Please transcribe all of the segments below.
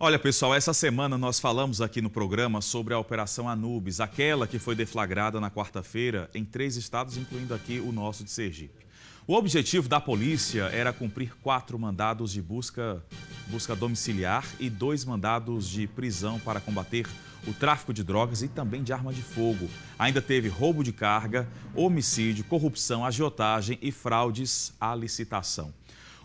Olha, pessoal, essa semana nós falamos aqui no programa sobre a Operação Anubis, aquela que foi deflagrada na quarta-feira em 3 estados, incluindo aqui o nosso de Sergipe. O objetivo da polícia era cumprir 4 mandados de busca domiciliar e 2 mandados de prisão para combater o tráfico de drogas e também de arma de fogo. Ainda teve roubo de carga, homicídio, corrupção, agiotagem e fraudes à licitação.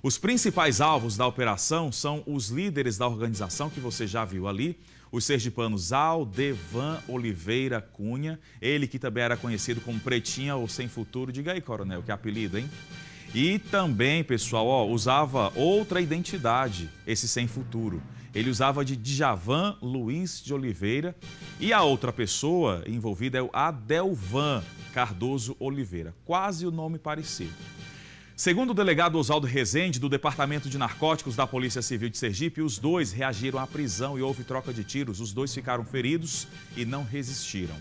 Os principais alvos da operação são os líderes da organização que você já viu ali, os sergipanos Aldevan Oliveira Cunha, ele que também era conhecido como Pretinha ou Sem Futuro. Diga aí, coronel, que apelido, hein? E também, pessoal, usava outra identidade, esse Sem Futuro. Ele usava de Djavan Luiz de Oliveira e a outra pessoa envolvida é o Adelvan Cardoso Oliveira, quase o nome parecido. Segundo o delegado Oswaldo Rezende, do Departamento de Narcóticos da Polícia Civil de Sergipe, os 2 reagiram à prisão e houve troca de tiros. Os 2 ficaram feridos e não resistiram.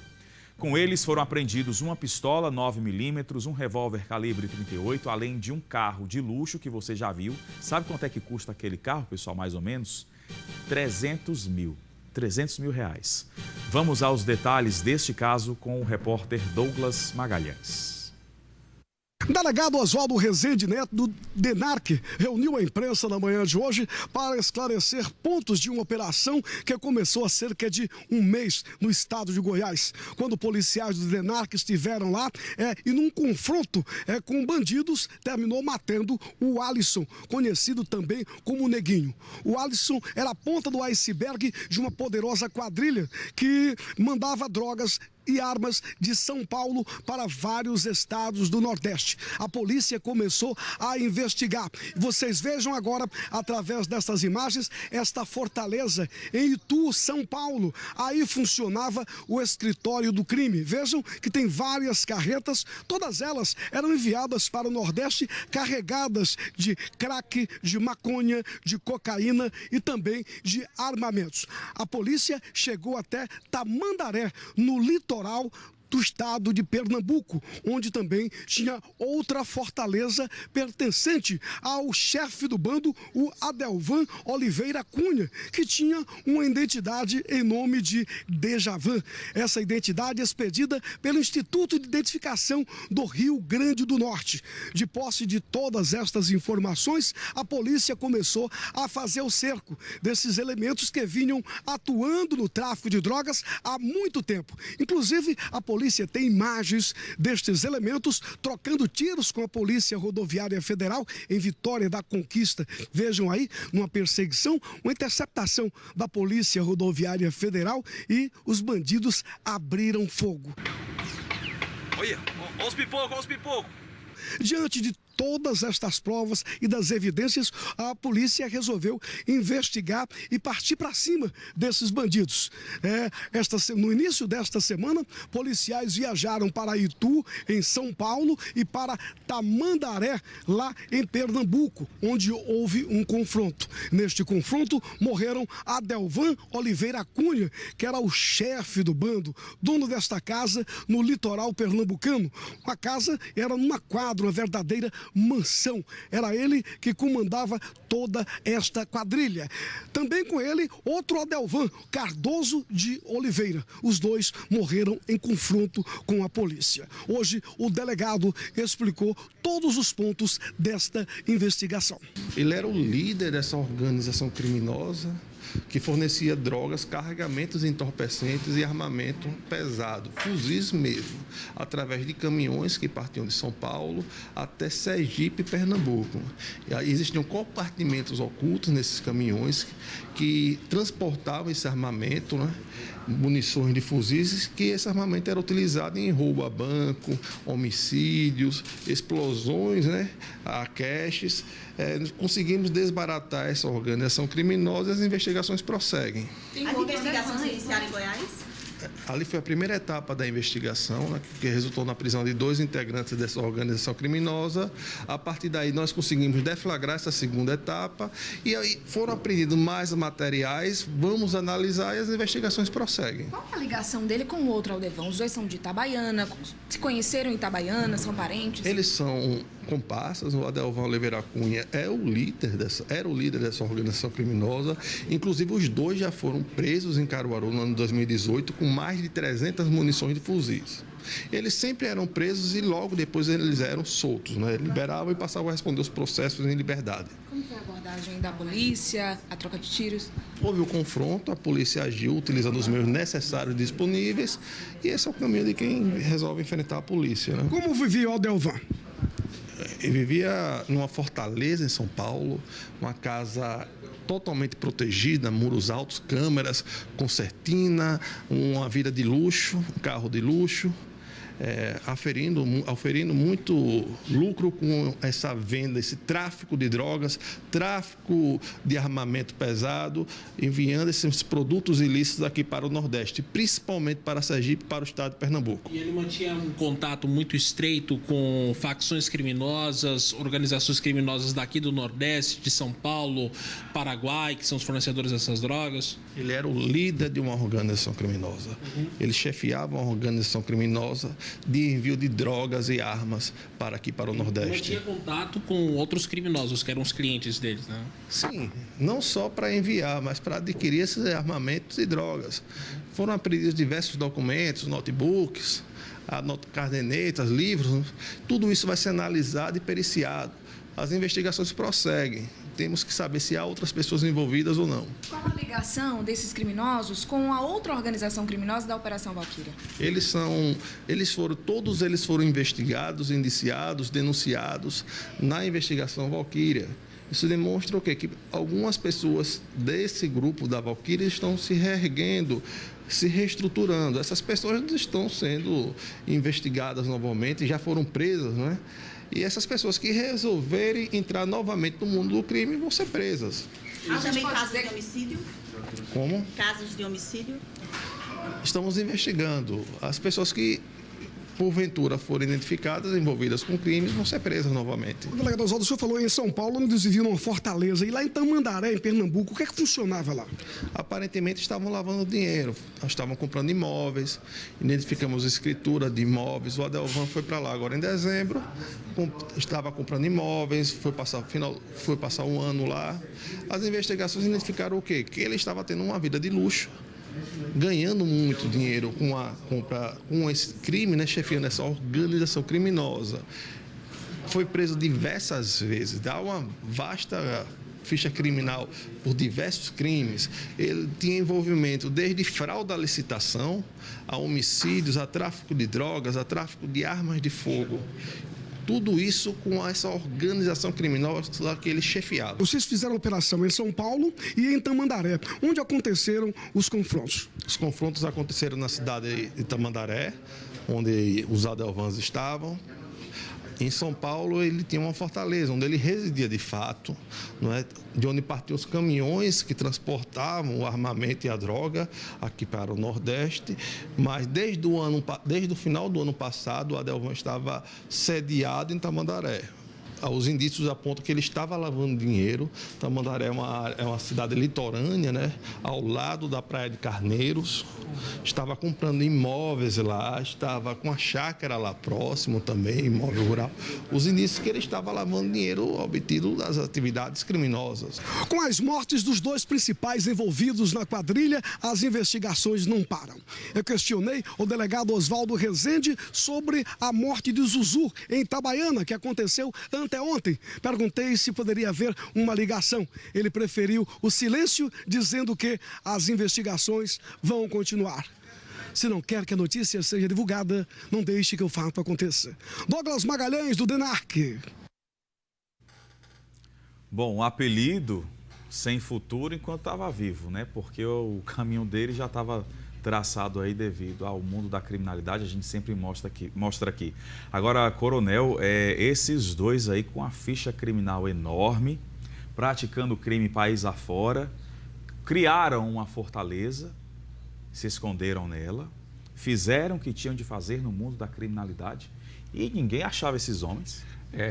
Com eles foram apreendidos uma pistola 9mm, um revólver calibre 38, além de um carro de luxo que você já viu. Sabe quanto é que custa aquele carro, pessoal, mais ou menos? 300 mil reais. Vamos aos detalhes deste caso com o repórter Douglas Magalhães. Delegado Oswaldo Rezende Neto, do DENARC, reuniu a imprensa na manhã de hoje para esclarecer pontos de uma operação que começou há cerca de um mês no estado de Goiás, quando policiais do DENARC estiveram lá e num confronto com bandidos, terminou matando o Alisson, conhecido também como Neguinho. O Alisson era a ponta do iceberg de uma poderosa quadrilha que mandava drogas e armas de São Paulo para vários estados do Nordeste. A polícia começou a investigar. Vocês vejam agora, através dessas imagens, esta fortaleza em Itu, São Paulo. Aí funcionava o escritório do crime. Vejam que tem várias carretas, todas elas eram enviadas para o Nordeste, carregadas de crack, de maconha, de cocaína e também de armamentos. A polícia chegou até Tamandaré, no litoral do estado de Pernambuco, onde também tinha outra fortaleza pertencente ao chefe do bando, o Adelvan Oliveira Cunha, que tinha uma identidade em nome de Djavan. Essa identidade é expedida pelo Instituto de Identificação do Rio Grande do Norte. De posse de todas estas informações, a polícia começou a fazer o cerco desses elementos que vinham atuando no tráfico de drogas há muito tempo. Inclusive, a polícia tem imagens destes elementos trocando tiros com a Polícia Rodoviária Federal em Vitória da Conquista. Vejam aí, numa perseguição, uma interceptação da Polícia Rodoviária Federal e os bandidos abriram fogo. Olha os pipocos. Diante de todas estas provas e das evidências, a polícia resolveu investigar e partir para cima desses bandidos. No início desta semana, policiais viajaram para Itu, em São Paulo, e para Tamandaré, lá em Pernambuco, onde houve um confronto. Neste confronto, morreram Adelvan Oliveira Cunha, que era o chefe do bando, dono desta casa no litoral pernambucano. A casa era numa quadra, uma verdadeira mansão. Era ele que comandava toda esta quadrilha. Também com ele, outro Adelvan, Cardoso de Oliveira. Os 2 morreram em confronto com a polícia. Hoje, o delegado explicou todos os pontos desta investigação. Ele era o líder dessa organização criminosa que fornecia drogas, carregamentos entorpecentes e armamento pesado, fuzis mesmo, através de caminhões que partiam de São Paulo até Sergipe e Pernambuco. E aí existiam compartimentos ocultos nesses caminhões que transportavam esse armamento, munições de fuzis, que esse armamento era utilizado em roubo a banco, homicídios, explosões, a caches. Conseguimos desbaratar essa organização criminosa e as investigações prosseguem. As investigações iniciaram em Goiás? Ali foi a primeira etapa da investigação, que resultou na prisão de 2 integrantes dessa organização criminosa. A partir daí, nós conseguimos deflagrar essa segunda etapa e aí foram apreendidos mais materiais. Vamos analisar e as investigações prosseguem. Qual a ligação dele com o outro Aldevan? Os 2 são de Itabaiana, se conheceram em Itabaiana, são parentes? Eles são comparsas. O Adelvan Oliveira Cunha era o líder dessa organização criminosa. Inclusive, os dois já foram presos em Caruaru no ano de 2018 com mais de 300 munições de fuzis. Eles sempre eram presos e logo depois eles eram soltos, né? Liberavam e passavam a responder os processos em liberdade. Como foi a abordagem da polícia, a troca de tiros? Houve o confronto, a polícia agiu utilizando os meios necessários e disponíveis, e esse é o caminho de quem resolve enfrentar a polícia, né? Como vivia o Adelvan? Ele vivia numa fortaleza em São Paulo, uma casa totalmente protegida, muros altos, câmeras, concertina, uma vida de luxo, um carro de luxo. Auferindo muito lucro com essa venda, esse tráfico de drogas, tráfico de armamento pesado, enviando esses produtos ilícitos aqui para o Nordeste, principalmente para Sergipe e para o estado de Pernambuco. E ele mantinha um contato muito estreito com facções criminosas, organizações criminosas daqui do Nordeste, de São Paulo, Paraguai, que são os fornecedores dessas drogas? Ele era o líder de uma organização criminosa. Ele chefiava uma organização criminosa de envio de drogas e armas para aqui, para o Nordeste. Ele tinha contato com outros criminosos, que eram os clientes deles, né? Sim, não só para enviar, mas para adquirir esses armamentos e drogas. Foram apreendidos diversos documentos, notebooks, cadernetas, livros, tudo isso vai ser analisado e periciado. As investigações prosseguem. Temos que saber se há outras pessoas envolvidas ou não. Qual a ligação desses criminosos com a outra organização criminosa da Operação Valquíria? Todos eles foram investigados, indiciados, denunciados na investigação Valquíria. Isso demonstra o quê? Que algumas pessoas desse grupo da Valquíria estão se reerguendo, se reestruturando. Essas pessoas estão sendo investigadas novamente e já foram presas, não é? E essas pessoas que resolverem entrar novamente no mundo do crime vão ser presas. Há também casos de homicídio? Como? Casos de homicídio? Estamos investigando. As pessoas que, porventura, forem identificadas, envolvidas com crimes, vão ser presas novamente. Delegado Oswaldo, o senhor falou em São Paulo, onde desviam numa fortaleza. E lá em Tamandaré, em Pernambuco, o que é que funcionava lá? Aparentemente estavam lavando dinheiro, estavam comprando imóveis, identificamos escritura de imóveis. O Adelvan foi para lá agora em dezembro, estava comprando imóveis, foi passar um ano lá. As investigações identificaram o quê? Que ele estava tendo uma vida de luxo, ganhando muito dinheiro com esse crime, né, chefiando essa organização criminosa. Foi preso diversas vezes, dá uma vasta ficha criminal por diversos crimes. Ele tinha envolvimento desde fraude à licitação, a homicídios, a tráfico de drogas, a tráfico de armas de fogo. Tudo isso com essa organização criminosa que ele chefiava. Vocês fizeram operação em São Paulo e em Tamandaré, onde aconteceram os confrontos? Os confrontos aconteceram na cidade de Tamandaré, onde os Adelvans estavam. Em São Paulo, ele tinha uma fortaleza, onde ele residia de fato, não é? De onde partiam os caminhões que transportavam o armamento e a droga aqui para o Nordeste. Mas desde o final do ano passado, o Adelvan estava sediado em Tamandaré. Os indícios apontam que ele estava lavando dinheiro. Tamandaré é uma cidade litorânea, né? Ao lado da Praia de Carneiros. Estava comprando imóveis lá, estava com a chácara lá próximo também, imóvel rural. Os indícios que ele estava lavando dinheiro obtido das atividades criminosas. Com as mortes dos dois principais envolvidos na quadrilha, as investigações não param. Eu questionei o delegado Oswaldo Rezende sobre a morte de Zuzu em Itabaiana, que aconteceu anteontem. Perguntei se poderia haver uma ligação. Ele preferiu o silêncio, dizendo que as investigações vão continuar. Se não quer que a notícia seja divulgada, não deixe que o fato aconteça. Douglas Magalhães, do DENARC. Bom, o apelido sem futuro enquanto estava vivo, né? Porque o caminho dele já estava traçado aí devido ao mundo da criminalidade, a gente sempre mostra aqui. Agora, Coronel, esses dois aí com a ficha criminal enorme, praticando crime país afora, criaram uma fortaleza, se esconderam nela, fizeram o que tinham de fazer no mundo da criminalidade e ninguém achava esses homens.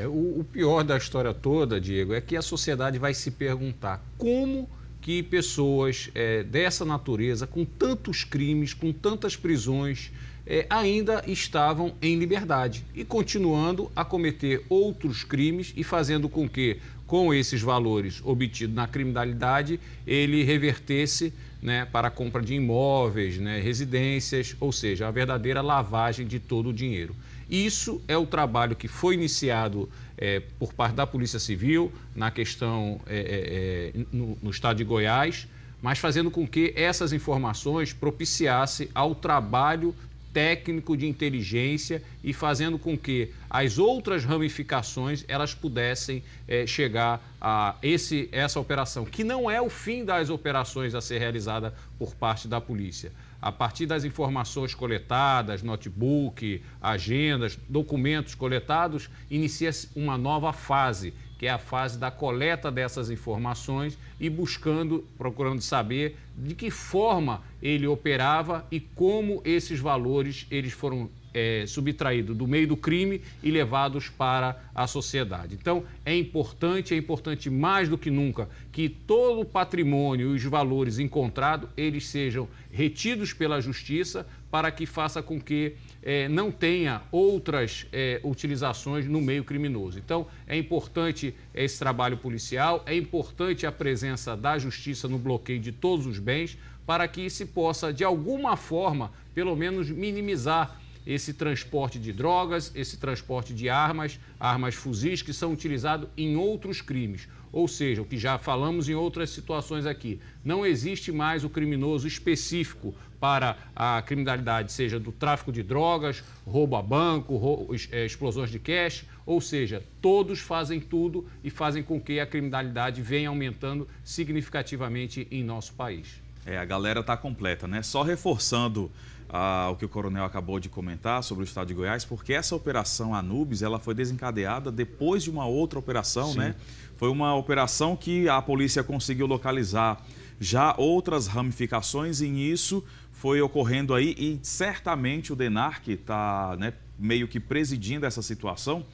O pior da história toda, Diego, é que a sociedade vai se perguntar como que pessoas dessa natureza, com tantos crimes, com tantas prisões, ainda estavam em liberdade e continuando a cometer outros crimes e fazendo com que, com esses valores obtidos na criminalidade, ele revertesse, né, para a compra de imóveis, né, residências, ou seja, a verdadeira lavagem de todo o dinheiro. Isso é o trabalho que foi iniciado por parte da Polícia Civil na questão no estado de Goiás, mas fazendo com que essas informações propiciassem ao trabalho técnico de inteligência e fazendo com que as outras ramificações elas pudessem chegar a essa operação, que não é o fim das operações a ser realizada por parte da polícia. A partir das informações coletadas, notebook, agendas, documentos coletados, inicia-se uma nova fase, que é a fase da coleta dessas informações e procurando saber de que forma ele operava e como esses valores eles foram subtraídos do meio do crime e levados para a sociedade. Então, é importante mais do que nunca que todo o patrimônio e os valores encontrados, eles sejam retidos pela justiça para que faça com que não tenha outras utilizações no meio criminoso. Então, é importante esse trabalho policial, é importante a presença da justiça no bloqueio de todos os bens para que se possa, de alguma forma, pelo menos minimizar esse transporte de drogas, esse transporte de armas fuzis que são utilizados em outros crimes. Ou seja, o que já falamos em outras situações aqui, não existe mais o criminoso específico para a criminalidade, seja do tráfico de drogas, roubo a banco, explosões de cash, ou seja, todos fazem tudo e fazem com que a criminalidade venha aumentando significativamente em nosso país. A galera está completa, né? Só reforçando o que o coronel acabou de comentar sobre o estado de Goiás, porque essa operação Anubis, ela foi desencadeada depois de uma outra operação, Sim. né? Foi uma operação que a polícia conseguiu localizar já outras ramificações e nisso foi ocorrendo aí e certamente o DENARC está, né, meio que presidindo essa situação,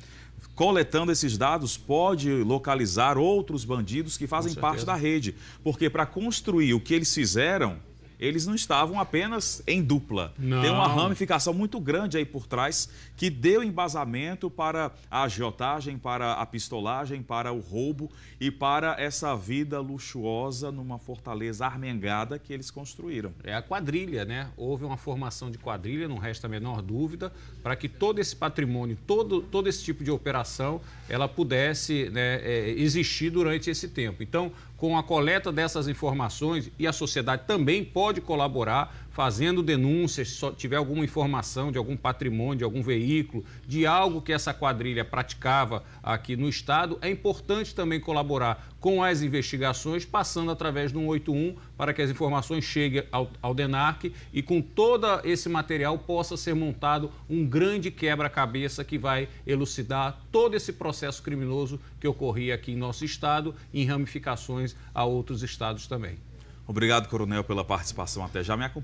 coletando esses dados, pode localizar outros bandidos que fazem parte da rede, porque para construir o que eles fizeram, eles não estavam apenas em dupla. Não. Tem uma ramificação muito grande aí por trás que deu embasamento para a agiotagem, para a pistolagem, para o roubo e para essa vida luxuosa numa fortaleza armengada que eles construíram. É a quadrilha, né? Houve uma formação de quadrilha, não resta a menor dúvida, para que todo esse patrimônio, todo esse tipo de operação, ela pudesse, né, existir durante esse tempo. Então, com a coleta dessas informações, e a sociedade também pode colaborar fazendo denúncias, se tiver alguma informação de algum patrimônio, de algum veículo, de algo que essa quadrilha praticava aqui no estado, é importante também colaborar com as investigações, passando através do 181 para que as informações cheguem ao DENARC e com todo esse material possa ser montado um grande quebra-cabeça que vai elucidar todo esse processo criminoso que ocorria aqui em nosso estado e em ramificações a outros estados também. Obrigado, coronel, pela participação. Até já. Me acompanhe.